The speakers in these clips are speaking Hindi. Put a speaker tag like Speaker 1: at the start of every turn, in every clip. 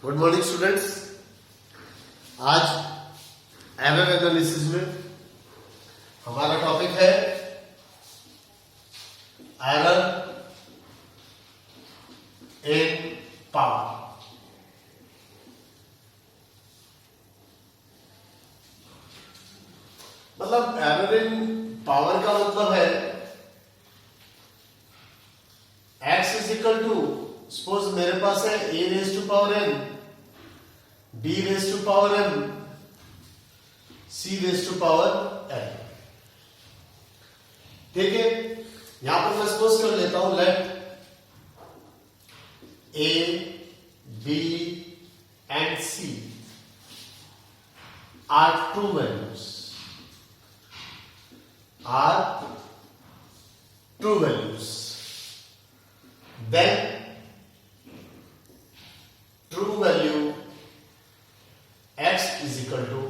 Speaker 1: Good morning students. आज एरर एनालिसिस में हमारा टॉपिक है एरर इन पावर। मतलब एरर इन पावर का मतलब है x is equal to, suppose मेरे पास है a raise to power n, b raise to power m, c raise to power n। ठीक है, यहां पर मैं सपोज कर लेता हूं let a, b and c are true values, then true value x is equal to,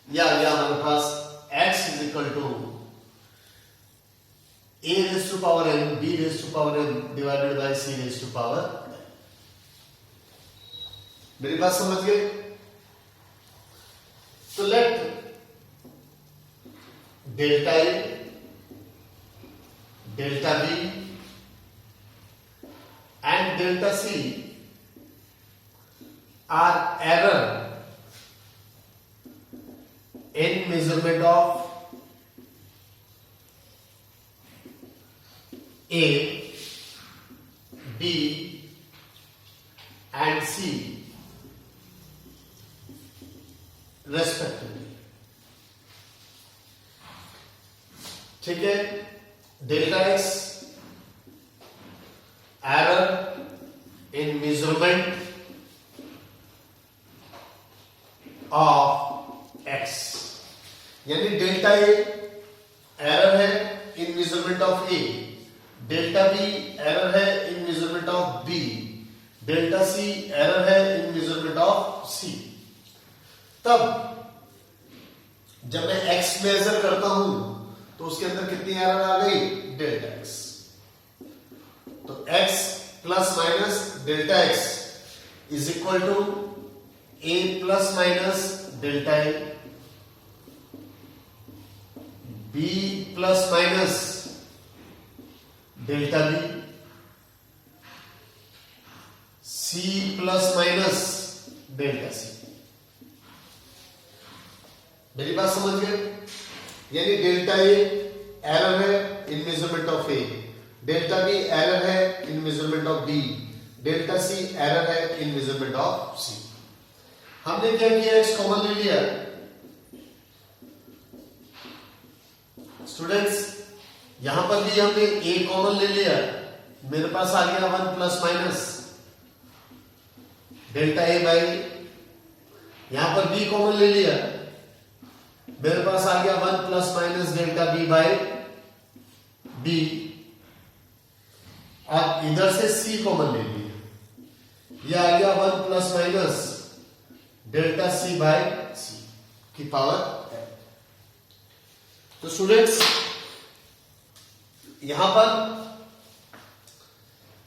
Speaker 1: या हमारे पास x is equal to a raised to power n, b raised to power n divided by c raised to power n। मेरी बात समझ गए? तो let delta a, delta b and delta c are error in measurement of a, b and c respectively। ठीक है, delta x error in measurement of x, यानी डेल्टा a एरर है in measurement of a, delta b error है in measurement of b, delta c error है इन मेजरमेंट ऑफ c। तब जब मैं x मेजर करता हूं तो उसके अंदर कितनी एरर आ गई? Delta x। तो x plus minus delta x is equal to a plus minus delta a, b plus minus delta b, c plus minus delta c। मेरी बात समझ गए? यानी डेल्टा a एरर है in measurement of a, delta B error है in measurement of B, delta C error है इन मेजरमेंट ऑफ सी। हमने क्या किया? एक्स कॉमन ले लिया स्टूडेंट्स, यहां पर भी हमने ए कॉमन ले लिया, मेरे पास आ गया 1 plus minus delta A by, यहां पर बी कॉमन ले लिया, मेरे पास आ गया 1 plus minus delta B by b. अब इधर से c कॉमन ले लिया, यह आ गया 1 plus minus delta c by c की पावर है। तो स्टूडेंट्स यहां पर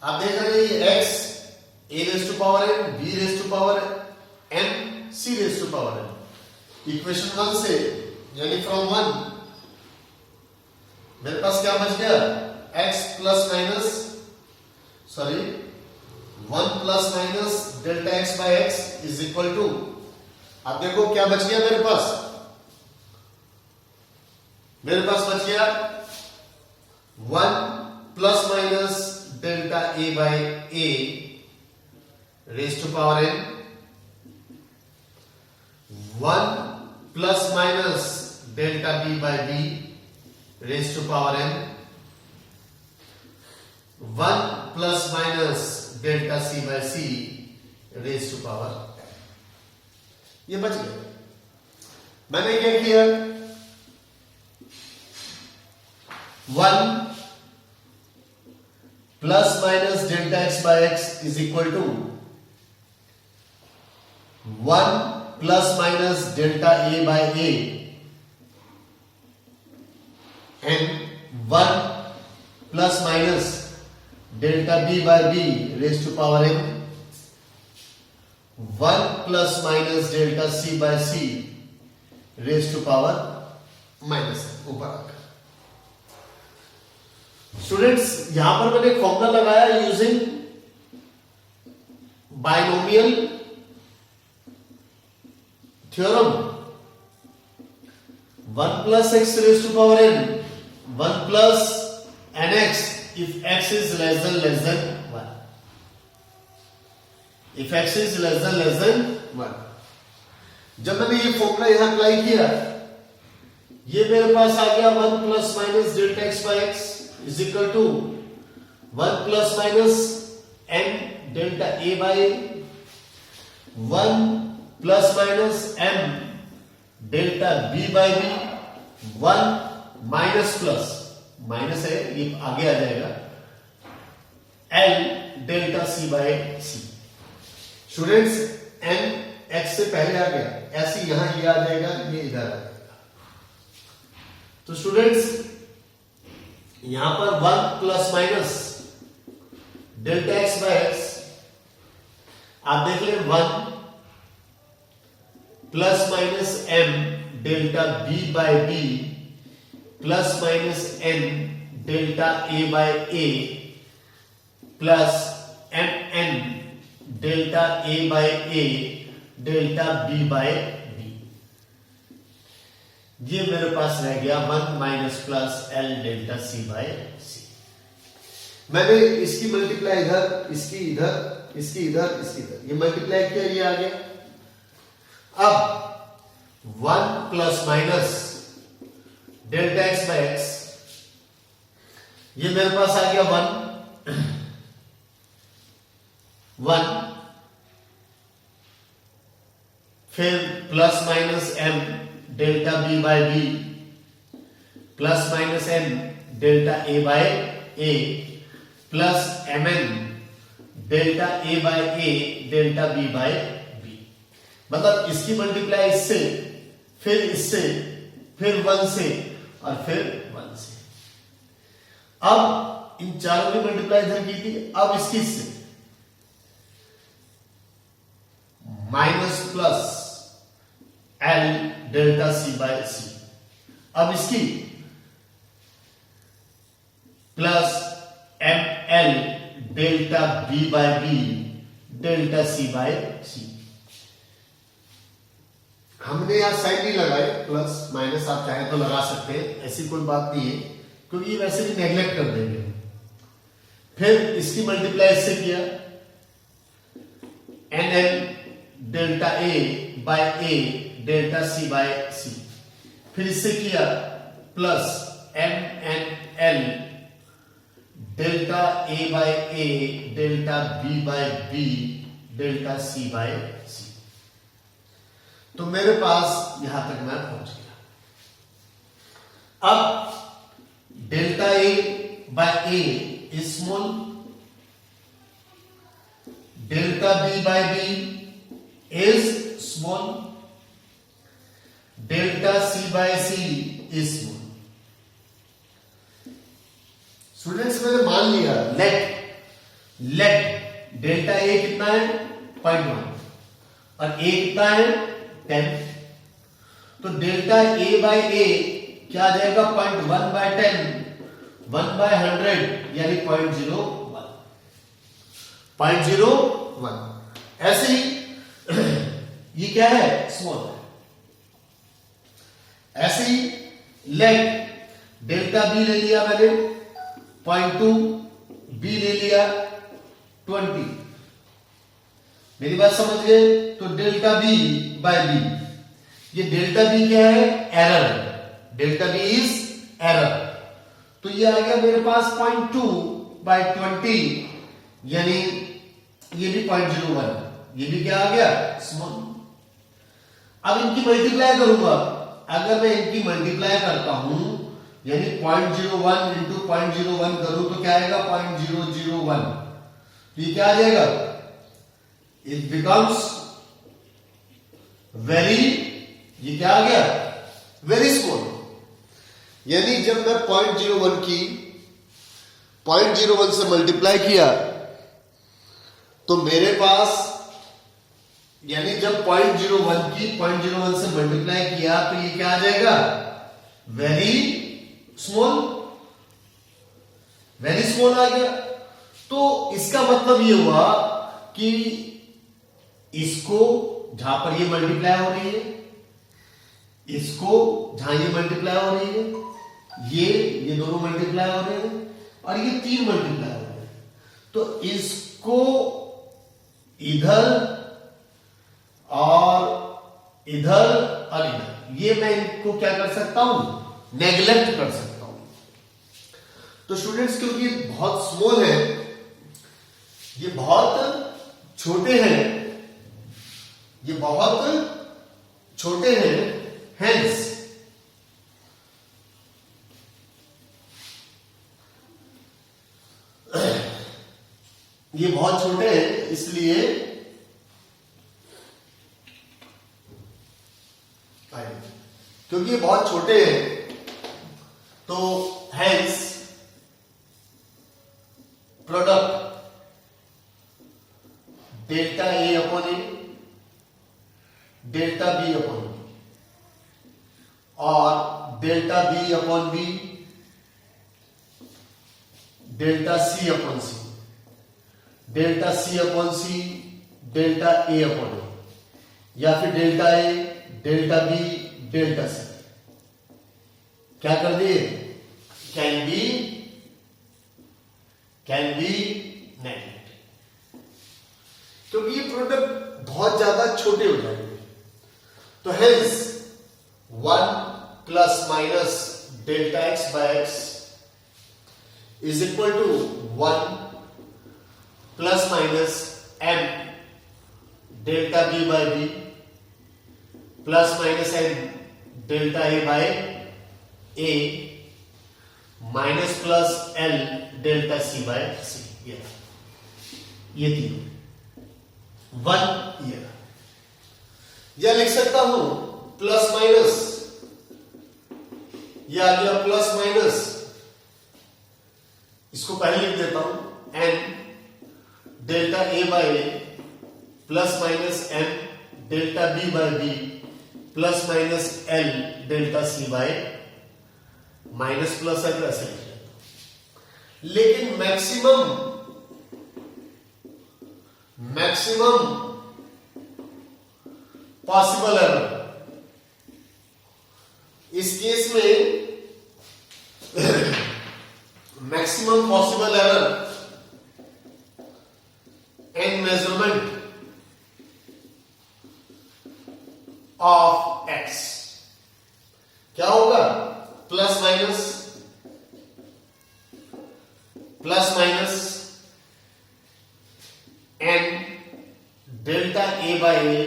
Speaker 1: आप देख रहे हैं x a raise to power n, b raise to power n, c raise to power n। Equation 1 से यानी फ्रॉम 1 मेरे पास क्या बच गया? x plus minus 1 plus minus delta x by x is equal to, अब देखो क्या बच गया मेरे पास? मेरे पास बच गया 1 plus minus delta A by a raise to power n, 1 plus minus delta B by b raise to power n, 1 plus minus delta C by c raise to power n। ये बच गया। मैंने क्या किया? 1 plus minus delta x by x is equal to 1 plus minus delta A by a and 1 plus minus delta B by b raise to power n 1 plus minus delta C by c raise to power minus ऊपर आकर। स्टूडेंट्स यहां पर मैंने फॉर्मूला लगाया using binomial theorem. 1 plus x raise to power n, 1 plus nx if x is less than 1, if x is less than 1। जब मैंने ये फॉर्मूला यहां अप्लाई किया, ये मेरे पास आ गया 1 plus minus delta x by x is equal to 1 plus minus M delta A by A, 1 plus minus M delta B by b, 1 minus plus minus है ये आगे आ जाएगा l delta C by c. Students n x से पहले आ गया, ऐसे यहां ये आ जाएगा, ये इधर आ जाएगा। तो स्टूडेंट्स यहां पर 1 plus minus delta x by X आप देख लें, 1 plus minus M delta B by B plus minus N delta A by A plus M N delta A by A delta B by B. ये मेरे पास रह गया 1 minus plus L delta C by C. मैंने इसकी मल्टीप्लाई इधर, इसकी इधर, इसकी इधर, इसकी इधर, ये मल्टीप्लाई किया, ये आ गया। अब 1 plus minus delta x by X, ये मेरे पास आ गया 1, फिर plus minus M delta B by B plus minus M delta A by A plus M N delta A by A delta B by B. मतलब इसकी मल्टीप्लाई इससे, फिर इससे, फिर 1 से और फिर 1 से। अब इन चारों की मल्टीप्लाई इधर की थी, अब इसकी से minus plus L delta C by C, अब इसकी plus M L delta B by B delta C by C. हमने यहां साइन नहीं लगाए, प्लस माइनस आप चाहे तो लगा सकते हैं, ऐसी कोई बात नहीं है, क्योंकि ये वैसे भी नेग्लेक्ट कर देंगे। फिर इसकी मल्टीप्लाई इससे किया, N L delta A by A delta C by C, फिर इससे किया plus M N L delta A by A delta B by B delta C by C. तो मेरे पास यहां तक मैं पहुंच गया। अब delta A by A is small, delta B by B is small, delta C by C is small. Students मैंने मान लिया लेट डेल्टा ए कितना है 0.1 और ए कितना है 10, तो डेल्टा ए बाय ए क्या आ जाएगा 0.1 बाय 10, 1 बाय 100 यानी 0.01, 0.01। ऐसे ही ये क्या है स्मॉल, ऐसे ही लेट डेल्टा बी ले लिया मैंने 0.2, बी ले लिया 20। मेरी बात समझ गए? तो डेल्टा बी बाय बी, ये डेल्टा बी क्या है error, delta b is error, तो ये आ गया मेरे पास 0.2 बाय 20 यानी ये भी 0.01, ये भी क्या आ गया स्मॉल। अब इनकी मल्टीप्लाई करूंगा, अगर मैं इनकी मल्टीप्लाई करता हूं यानी 0.01 इंटू 0.01 करूं तो क्या आएगा 0.001, ये क्या आ जाएगा, इट बिकम्स वेरी, ये क्या आ गया वेरी स्मॉल। यानी जब मैं 0.01 की 0.01 से मल्टीप्लाई किया तो मेरे पास यानी जब 0.01 की 0.01 से मल्टीप्लाई किया तो ये क्या आ जाएगा, वेरी स्मॉल, वेरी स्मॉल आ गया। तो इसका मतलब ये हुआ कि इसको जहां पर ये मल्टीप्लाई हो रही है, इसको जहां ये मल्टीप्लाई हो रही है, ये दोनों मल्टीप्लाई हो रहे हैं और ये 3 मल्टीप्लाई हो रहे हैं, तो इसको इधर और इधर और इधर, ये मैं इनको क्या कर सकता हूं, नेग्लेक्ट कर सकता हूं। तो स्टूडेंट्स क्योंकि बहुत स्मॉल है, ये बहुत छोटे हैं, ये बहुत छोटे हैं, हेंस ये बहुत छोटे हैं, इसलिए क्योंकि ये बहुत छोटे हैं तो hence product delta A upon A, delta B upon B और delta B upon B, delta C upon C, delta C upon C, delta A upon A, या फिर delta A, delta B, delta C, क्या कर दिए, कैन बी नेगेटिव, क्योंकि ये प्रोडक्ट बहुत ज्यादा छोटे हो जाएंगे। तो hence 1 plus minus delta x by x is equal to 1 plus minus M delta B by B plus minus N delta A by A minus plus L delta C by C, ये तीनों 1 ये, या लिख सकता हूं प्लस माइनस, ये आ गया प्लस माइनस, इसको पहले लिख देता हूं N delta A by A plus minus M delta B by B plus minus L delta C by, minus plus है तो ऐसे लिख लेता हूं। लेकिन मैक्सिमम पॉसिबल एरर, इस केस में maximum possible error and measurement of X क्या होगा, plus minus N delta A by A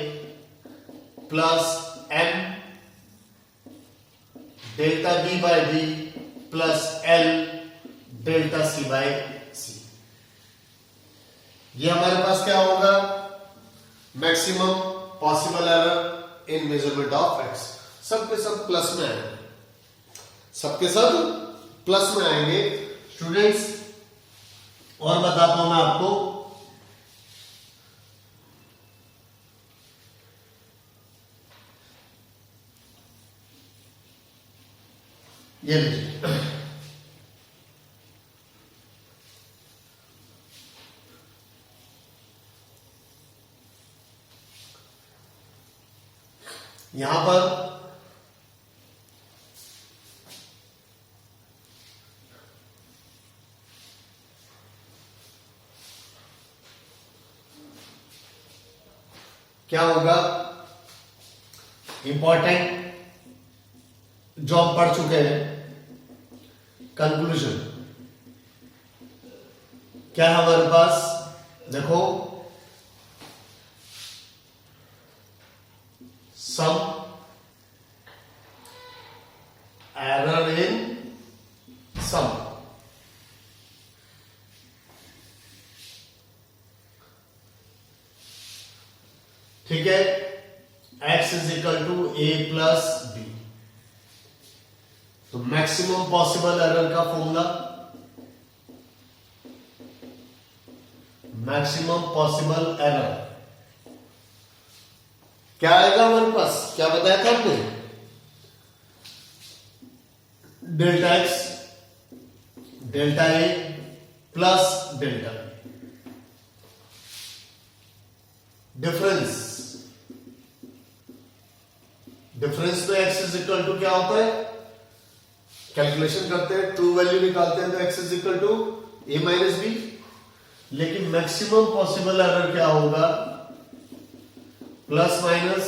Speaker 1: plus M delta B by B plus L delta C by C. ये हमारे पास क्या होगा, maximum possible error in measurement of x. सबके सब प्लस में आएंगे, सबके सब प्लस में आएंगे स्टूडेंट्स। और बताता हूं मैं आपको, ये लीजिए यहां पर क्या होगा, इंपॉर्टेंट जो हम पढ़ चुके हैं, कंक्लूजन क्या है हमारे पास, देखो सम एरर इन सम, ठीक है, x is equal to A plus B. तो मैक्सिमम पॉसिबल एरर का फॉर्मूला, मैक्सिमम पॉसिबल एरर क्या आएगा हमारे पास, क्या बताया था हमने, delta X delta A plus delta B. Difference में एक्स इज इक्वल टू क्या होता है, कैलकुलेशन करते हैं, ट्रू वैल्यू निकालते हैं तो X is equal to A minus B. लेकिन मैक्सिमम पॉसिबल एरर क्या होगा, plus minus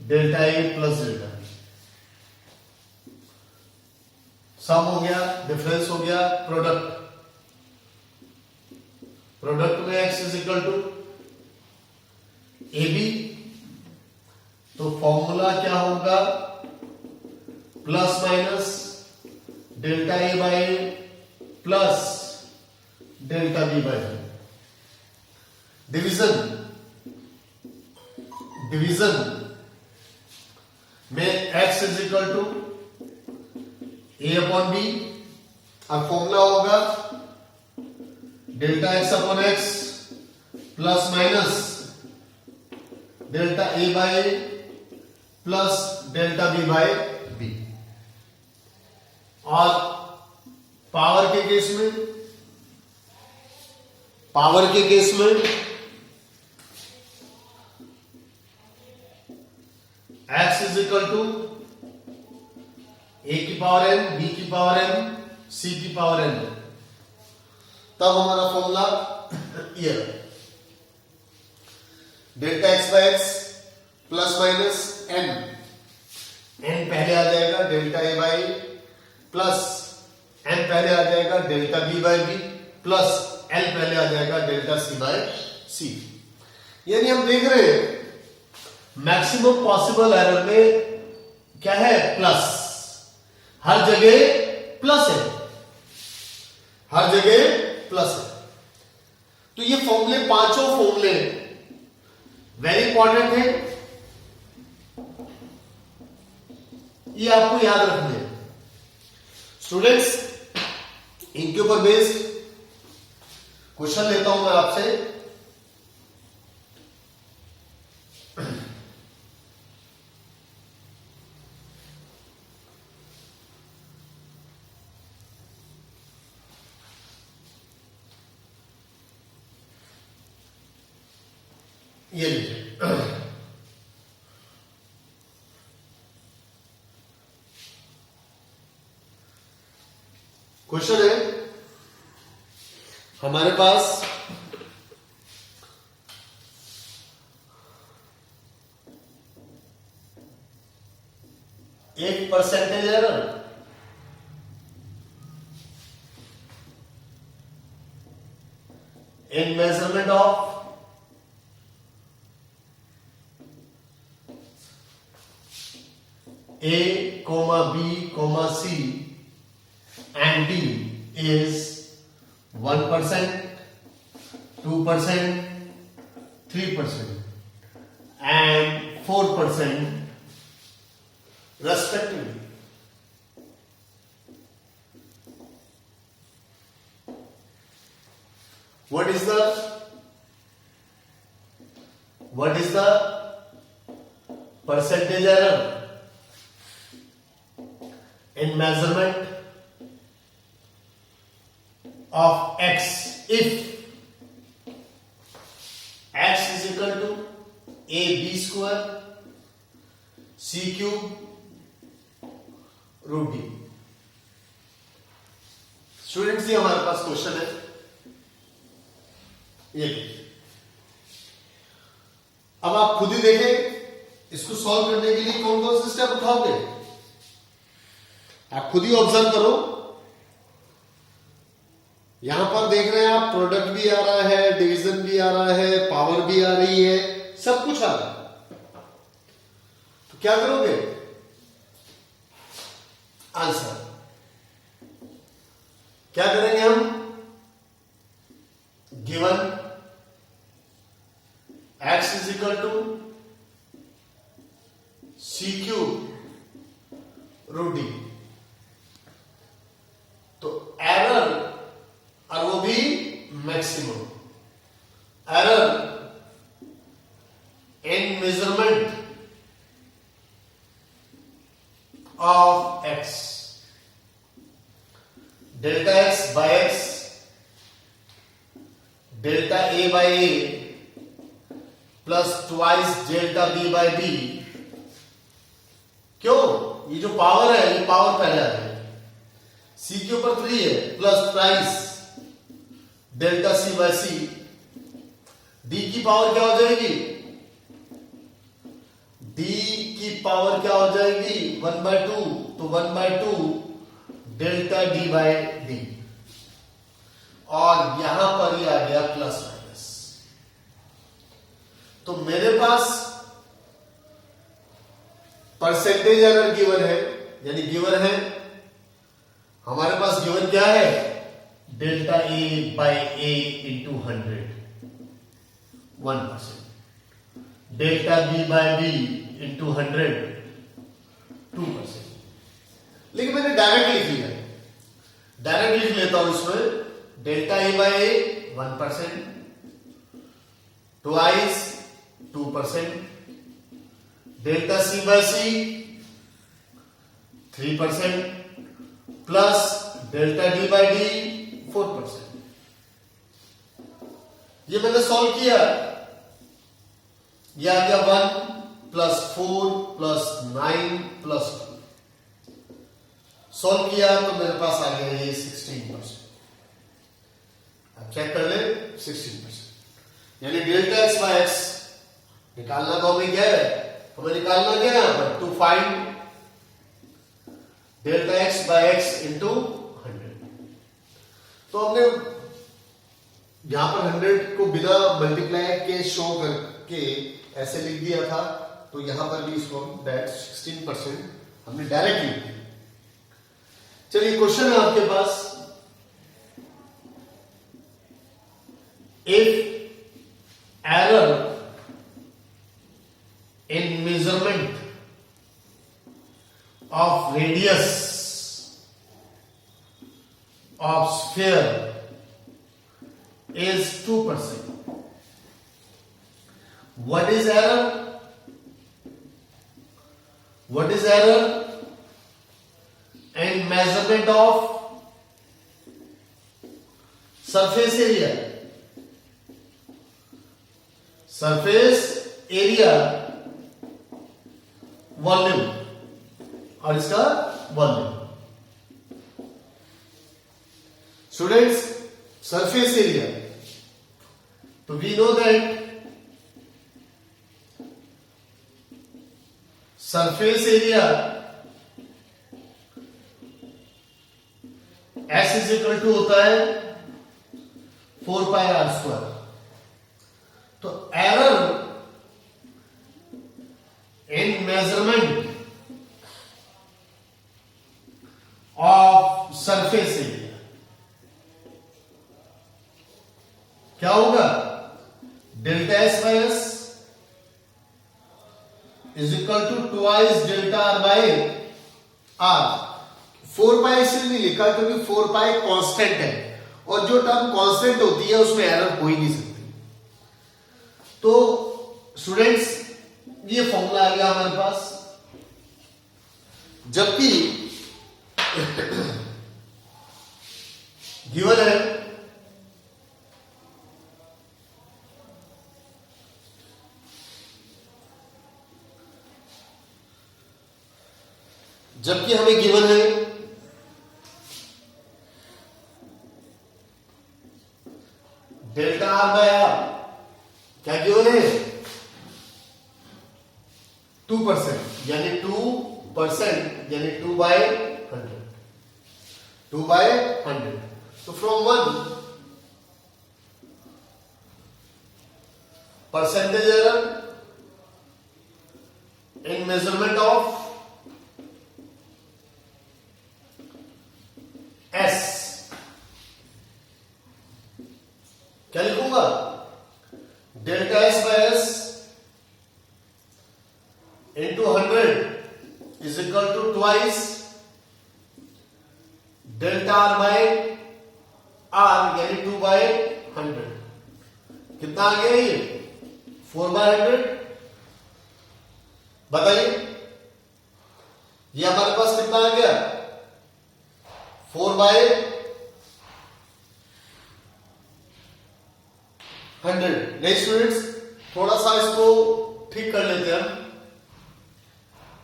Speaker 1: delta A plus delta B. Sum हो गया, डिफरेंस हो गया, प्रोडक्ट में X is equal to A B, तो फॉर्मूला क्या होगा, plus minus delta A by plus delta B by B. Division में x is equal to A upon B, अब फॉर्मूला होगा delta X upon X plus minus delta A by plus delta B by B. और पावर के केस में x is equal to A की पावर n, बी की पावर n, सी की पावर n, तब हमारा फॉर्मूला ये delta x by X plus minus n पहले आ जाएगा delta A by plus n पहले आ जाएगा delta B by B plus l पहले आ जाएगा डेल्टा सी बाई सी। यानी हम देख रहे हैं मैक्सिमम पॉसिबल एरर में क्या है, प्लस, हर जगह प्लस है, हर जगह प्लस है। तो ये फॉर्मूले, पांचों फॉर्मूले वेरी इंपॉर्टेंट है, ये आपको याद रखने हैं स्टूडेंट्स। इनके ऊपर बेस्ड क्वेश्चन लेता हूं मैं आपसे। ये लीजिए, क्वेश्चन है हमारे पास, एक percentage error in measurement of A, B, C and D is 1%, 2%, 3% and 4% respectively. What is the percentage error in measurement of x if x is equal to a b square c cube root d। Students ये हमारे पास क्वेश्चन है, ये अब आप खुद ही देखें इसको सॉल्व करने के लिए कौन कौन से स्टेप उठाओगे, आप खुद ही ऑब्जर्व करो। यहां पर देख रहे हैं आप, प्रोडक्ट भी आ रहा है, डिवीजन भी आ रहा है, पावर भी आ रही है, सब कुछ आ रहा है। तो क्या करोगे, आंसर क्या करेंगे हम, given x is equal to C cube root D, तो एरर, और वो भी maximum error delta A by A plus twice delta B by B. क्यों? ये जो पावर है ये पावर पहले आ जाएगी। सी के ऊपर 3 है plus twice delta C by C. D की पावर क्या हो जाएगी? डी की पावर क्या हो जाएगी? 1/2, तो 1/2 डेल्टा डी बाय डी। और यहां पर ही आ गया प्लस माइनस। तो मेरे पास परसेंटेज एरर गिवन है, यानी गिवन है हमारे पास गिवन क्या है? Delta A by A into 100 1%, delta B by B into 100 2%। लेकिन मैंने डायरेक्ट लिख लिया, डायरेक्ट लिख लेता हूं इसमें delta A by A 1%, twice 2%, delta C by C 3% plus delta D by D 4%। ये मैंने सॉल्व किया, ये आ गया 1 प्लस 4 प्लस 9 प्लस 2। सॉल्व किया तो मेरे पास आ गया ये 16%। अब चेक कर ले 16%, यानी डेल्टा एक्स बाय एक्स निकालना तो हमें क्या है? हमें निकालना क्या है यहां पर? To find delta x by X into 100। तो हमने यहां पर 100 को बिना मल्टीप्लाई के शो करके ऐसे लिख दिया था, तो यहां पर भी इसको हम दैट 16% हमने डायरेक्ट लिख दिया। चलिए क्वेश्चन है आपके पास, if error in measurement of radius of sphere is 2%. What is error? What is error in measurement of surface area? Surface area volume और इसका वॉल्यूम। स्टूडेंट्स, सरफेस एरिया, तो we know that surface area S is equal to होता है 4πr²। तो error in measurement of surface area क्या होगा? Delta S by S is equal to twice delta R by R. 4π इसलिए नहीं लिखा क्योंकि 4π कांस्टेंट है, और जो टर्म कांस्टेंट होती है उसमें एरर हो ही नहीं सकती। तो स्टूडेंट्स, ये फॉर्मूला आ गया हमारे पास, जबकि गिवन है हमें गिवन है डेल्टा आर बाय आर, क्या गिवन है? 2%, यानी 2% यानी 2/100, 2/100। तो from 1 percentage error in measurement of S, क्या लिखूंगा? Delta S by S into 100 is equal to twice delta r by r, यानी 2/100। कितना आ गया ये? 4/100। बताइए ये हमारे पास कितना आ गया? 4/100 100। नहीं स्टूडेंट्स, थोड़ा सा इसको ठीक कर लेते हैं हम।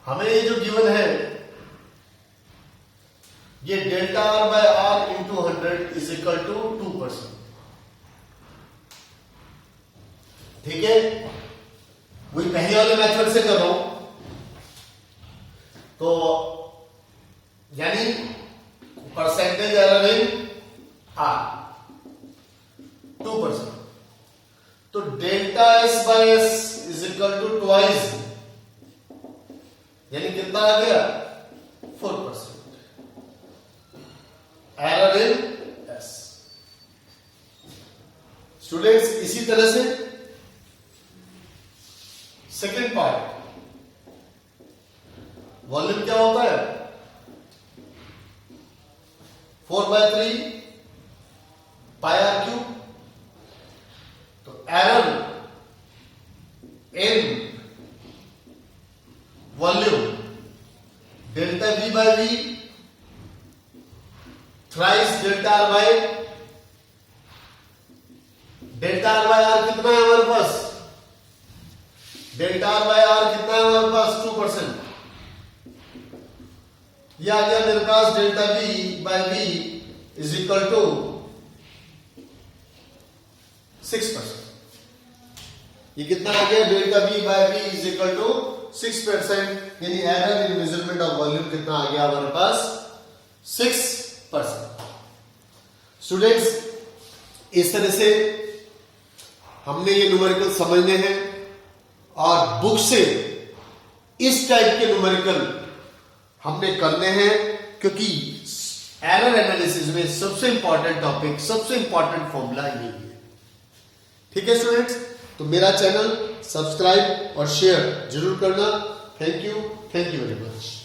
Speaker 1: हमें ये जो गिवन है, ये delta R by R into 100 is equal to 2%। ठीक है, वही पहले वाले मेथड से कर रहा हूं, तो यानी परसेंटेज एरर इन आर 2%। तो delta S by S is equal to twice, यानी कितना आ गया 4%। Error in S. स्टूडेंट्स, इसी तरह से सेकेंड पार्ट, वॉल्यूम क्या होता है 4/3 पाई आर क्यूब। तो error in volume delta V by V thrice delta R by R कितना है हमारे पास, डेल्टा आर बाय आर कितना है हमारे पास 2%। ये आ गया मेरे पास delta B by B is equal to 6%। ये कितना आ गया, delta B by B is equal to 6%, यानी error in measurement of volume कितना आ गया हमारे पास 6%। स्टूडेंट्स, इस तरह से हमने ये न्यूमेरिकल समझने हैं, और बुक से इस टाइप के न्यूमेरिकल हमने करने हैं, क्योंकि एरर एनालिसिस में सबसे इंपॉर्टेंट टॉपिक, सबसे इंपॉर्टेंट फॉर्मूला यही है। ठीक है स्टूडेंट्स, तो मेरा चैनल सब्सक्राइब और शेयर जरूर करना। Thank you very much.